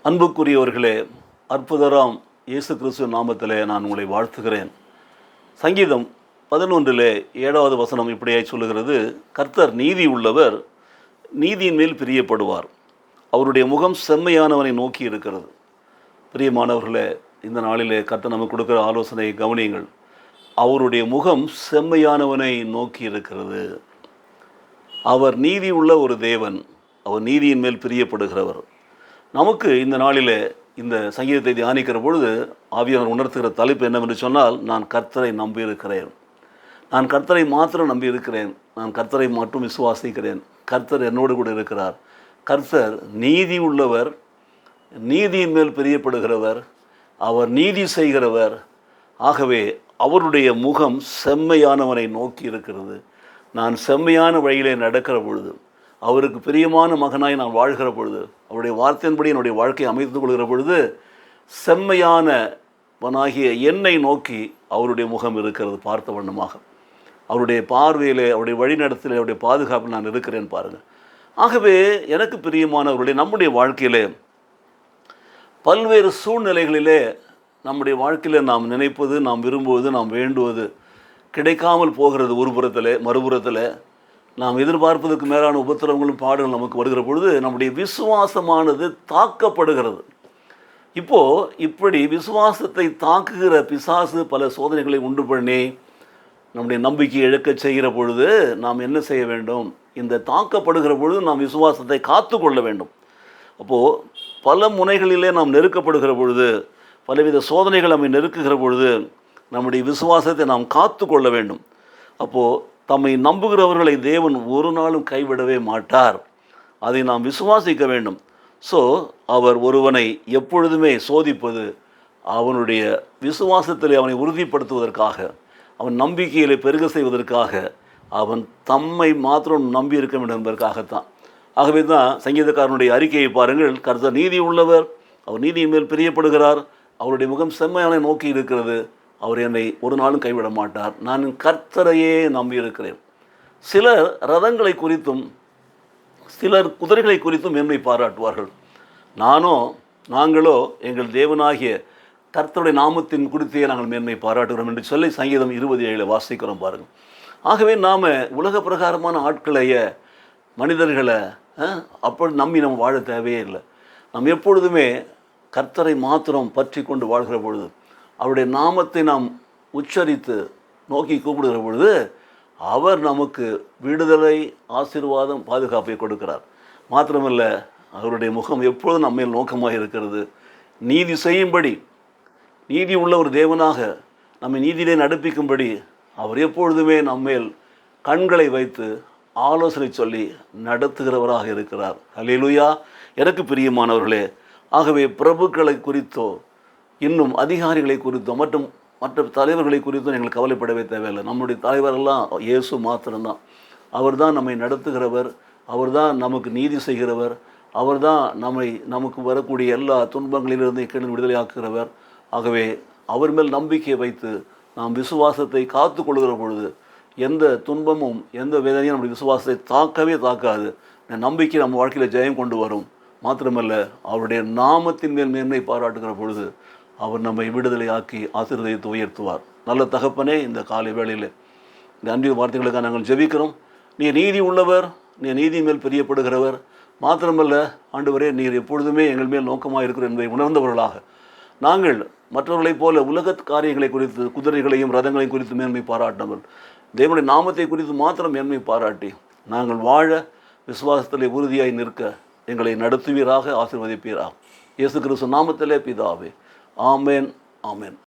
அன்புக்குரியவர்களே, அற்புதராம் இயேசு கிறிஸ்து நாமத்திலே நான் உங்களை வாழ்த்துகிறேன். சங்கீதம் 11 வசனம் இப்படியாய் சொல்லுகிறது, கர்த்தர் நீதி உள்ளவர், நீதியின் மேல் பிரியப்படுவார், அவருடைய முகம் செம்மையானவனை நோக்கி இருக்கிறது. பிரியமானவர்களே, இந்த நாளிலே கர்த்தர் நமக்கு கொடுக்குற ஆலோசனையை கவனியுங்கள். அவருடைய முகம் செம்மையானவனை நோக்கி இருக்கிறது. அவர் நீதி உள்ள ஒரு தேவன், அவர் நீதியின் மேல் பிரியப்படுகிறவர். நமக்கு இந்த நாளில் இந்த சங்கீதத்தை தியானிக்கிற பொழுது ஆவியானவர் உணர்த்துகிற தலைப்பு என்னவென்று சொன்னால், நான் கர்த்தரை நம்பியிருக்கிறேன், நான் கர்த்தரை மாத்திரம் நம்பியிருக்கிறேன், நான் கர்த்தரை மட்டும் விசுவாசிக்கிறேன், கர்த்தர் என்னோடு கூட இருக்கிறார், கர்த்தர் நீதி உள்ளவர், நீதியின் மேல் பிரியப்படுகிறவர், அவர் நீதி செய்கிறவர். ஆகவே அவருடைய முகம் செம்மையானவனை நோக்கி இருக்கிறது. நான் செம்மையான வழியிலே நடக்கிற பொழுது, அவருக்கு பிரியமான மகனாய் நான் வாழ்கிற பொழுது, அவருடைய வார்த்தையின்படி என்னுடைய வாழ்க்கையை அமைத்து கொள்கிற பொழுது, செம்மையானவனாகிய என்னை நோக்கி அவருடைய முகம் இருக்கிறது. பார்த்த வண்ணமாக அவருடைய பார்வையிலே, அவருடைய வழிநடத்திலே, அவருடைய பாதுகாப்பில் நான் இருக்கிறேன் பாருங்கள். ஆகவே எனக்கு பிரியமானவர்களுடைய நம்முடைய வாழ்க்கையிலே பல்வேறு சூழ்நிலைகளிலே, நம்முடைய வாழ்க்கையில் நாம் நினைப்பது, நாம் விரும்புவது, நாம் வேண்டுவது கிடைக்காமல் போகிறது. ஒரு புறத்தில், மறுபுறத்தில் நாம் எதிர்பார்ப்பதற்கு மேலான உபத்திரவங்களும் பாடுகள் நமக்கு வருகிற பொழுது நம்முடைய விசுவாசமானது தாக்கப்படுகிறது. இப்படி விசுவாசத்தை தாக்குகிற பிசாசு பல சோதனைகளை உண்டு பண்ணி நம்முடைய நம்பிக்கையை இழக்க செய்கிற பொழுது நாம் என்ன செய்ய வேண்டும்? இந்த தாக்கப்படுகிற பொழுது நாம் விசுவாசத்தை காத்து கொள்ள வேண்டும். அப்போது பல முனைகளிலே நாம் நெருக்கப்படுகிற பொழுது, பலவித சோதனைகள் நம்மை நெருக்குகிற பொழுது நம்முடைய விசுவாசத்தை நாம் காத்து கொள்ள வேண்டும். அப்போது தம்மை நம்புகிறவர்களை தேவன் ஒரு நாளும் கைவிடவே மாட்டார். அதை நாம் விசுவாசிக்க வேண்டும். அவர் ஒருவனை எப்பொழுதுமே சோதிப்பது அவனுடைய விசுவாசத்தில் அவனை உறுதிப்படுத்துவதற்காக, அவன் நம்பிக்கையிலே பெருக செய்வதற்காக, அவன் தம்மை மாத்திரம் நம்பி இருக்க வேண்டும் என்பதற்காகத்தான். ஆகவே தான் சங்கீதக்காரனுடைய அறிக்கையை பாருங்கள். கர்த்தர் நீதி உள்ளவர், அவர் நீதியின் மேல் பிரியப்படுகிறார், அவருடைய முகம் செம்மையானவனை நோக்கி இருக்கிறது, அவர் என்னை ஒரு நாளும் கைவிட மாட்டார், நான் கர்த்தரையே நம்பியிருக்கிறேன். சிலர் ரதங்களை குறித்தும் சிலர் குதிரைகளை குறித்தும் மேன்மை பாராட்டுவார்கள். நாங்களோ எங்கள் தேவனாகிய கர்த்தருடைய நாமத்தின் குறித்தே நாங்கள் மேன்மை பாராட்டுகிறோம் என்று சொல்லி சங்கீதம் 27 வாசிக்கிறோம் பாருங்கள். ஆகவே நாம் உலக பிரகாரமான ஆட்களைய மனிதர்களை அப்படி நம்பி நம்ம வாழ தேவையே இல்லை. நாம் எப்பொழுதுமே கர்த்தரை மாத்திரம் பற்றி கொண்டு வாழ்கிற பொழுது, அவருடைய நாமத்தை நாம் உச்சரித்து நோக்கி கூப்பிடுகிற பொழுது, அவர் நமக்கு விடுதலை, ஆசீர்வாதம், பாதுகாப்பை கொடுக்கிறார். மாத்திரமல்ல, அவருடைய முகம் எப்பொழுதும் நம்மேல் நோக்கமாக இருக்கிறது. நீதி செய்யும்படி, நீதி உள்ள ஒரு தேவனாக நம்மை நீதியிலே நடப்பிக்கும்படி அவர் எப்பொழுதுமே நம்மேல் கண்களை வைத்து ஆலோசனை சொல்லி நடத்துகிறவராக இருக்கிறார். அல்லேலூயா. எனக்கு பிரியமானவர்களே, ஆகவே பிரபுக்களை குறித்தோ, இன்னும் அதிகாரிகளை குறித்தோ, மற்றும் மற்ற தலைவர்களை குறித்தும் எங்களுக்கு கவலைப்படவே தேவையில்லை. நம்முடைய தலைவரெல்லாம் இயேசு மாத்திரம்தான். அவர் தான் நம்மை நடத்துகிறவர், அவர் தான் நமக்கு நீதி செய்கிறவர், அவர் தான் நமக்கு வரக்கூடிய எல்லா துன்பங்களிலிருந்து கீழ் விடுதலையாக்குகிறவர். ஆகவே அவர் மேல் நம்பிக்கை வைத்து நாம் விசுவாசத்தை காத்து கொள்கிற பொழுது எந்த துன்பமும் எந்த வேதனையும் நம்முடைய விசுவாசத்தை தாக்கவே தாக்காது. நம்பிக்கை நம்ம வாழ்க்கையில் ஜெயம் கொண்டு வரும். மாத்திரமல்ல, அவருடைய நாமத்தின் மேல் மேன்மை பாராட்டுகிற பொழுது அவர் நம்மை விடுதலையாக்கி ஆசீர்வதித்து உயர்த்துவார். நல்ல தகப்பனே, இந்த காலை வேளையில் இந்த அன்பின் வார்த்தைகளுக்காக நாங்கள் ஜெபிக்கிறோம். நீர் நீதி உள்ளவர், நீர் நீதி மேல் பிரியப்படுகிறவர். மாத்திரமல்ல ஆண்டவரே, நீர் எப்பொழுதுமே எங்கள் மேல் நோக்கமாக இருக்கிற என்பதை உணர்ந்தவர்களாக நாங்கள் மற்றவர்களைப் போல உலக காரியங்களை குறித்து, குதிரைகளையும் ரதங்களையும் குறித்து மேன்மை பாராட்டாமல் தேவனுடைய நாமத்தை குறித்து மாத்திரம் மேன்மை பாராட்டி நாங்கள் வாழ விசுவாசத்திலே உறுதியாய் நிற்க எங்களை நடத்துவீராக, ஆசீர்வதிப்பீராக. இயேசு கிறிஸ்து நாமத்திலே பிதாவே. ஆமென், ஆமென்.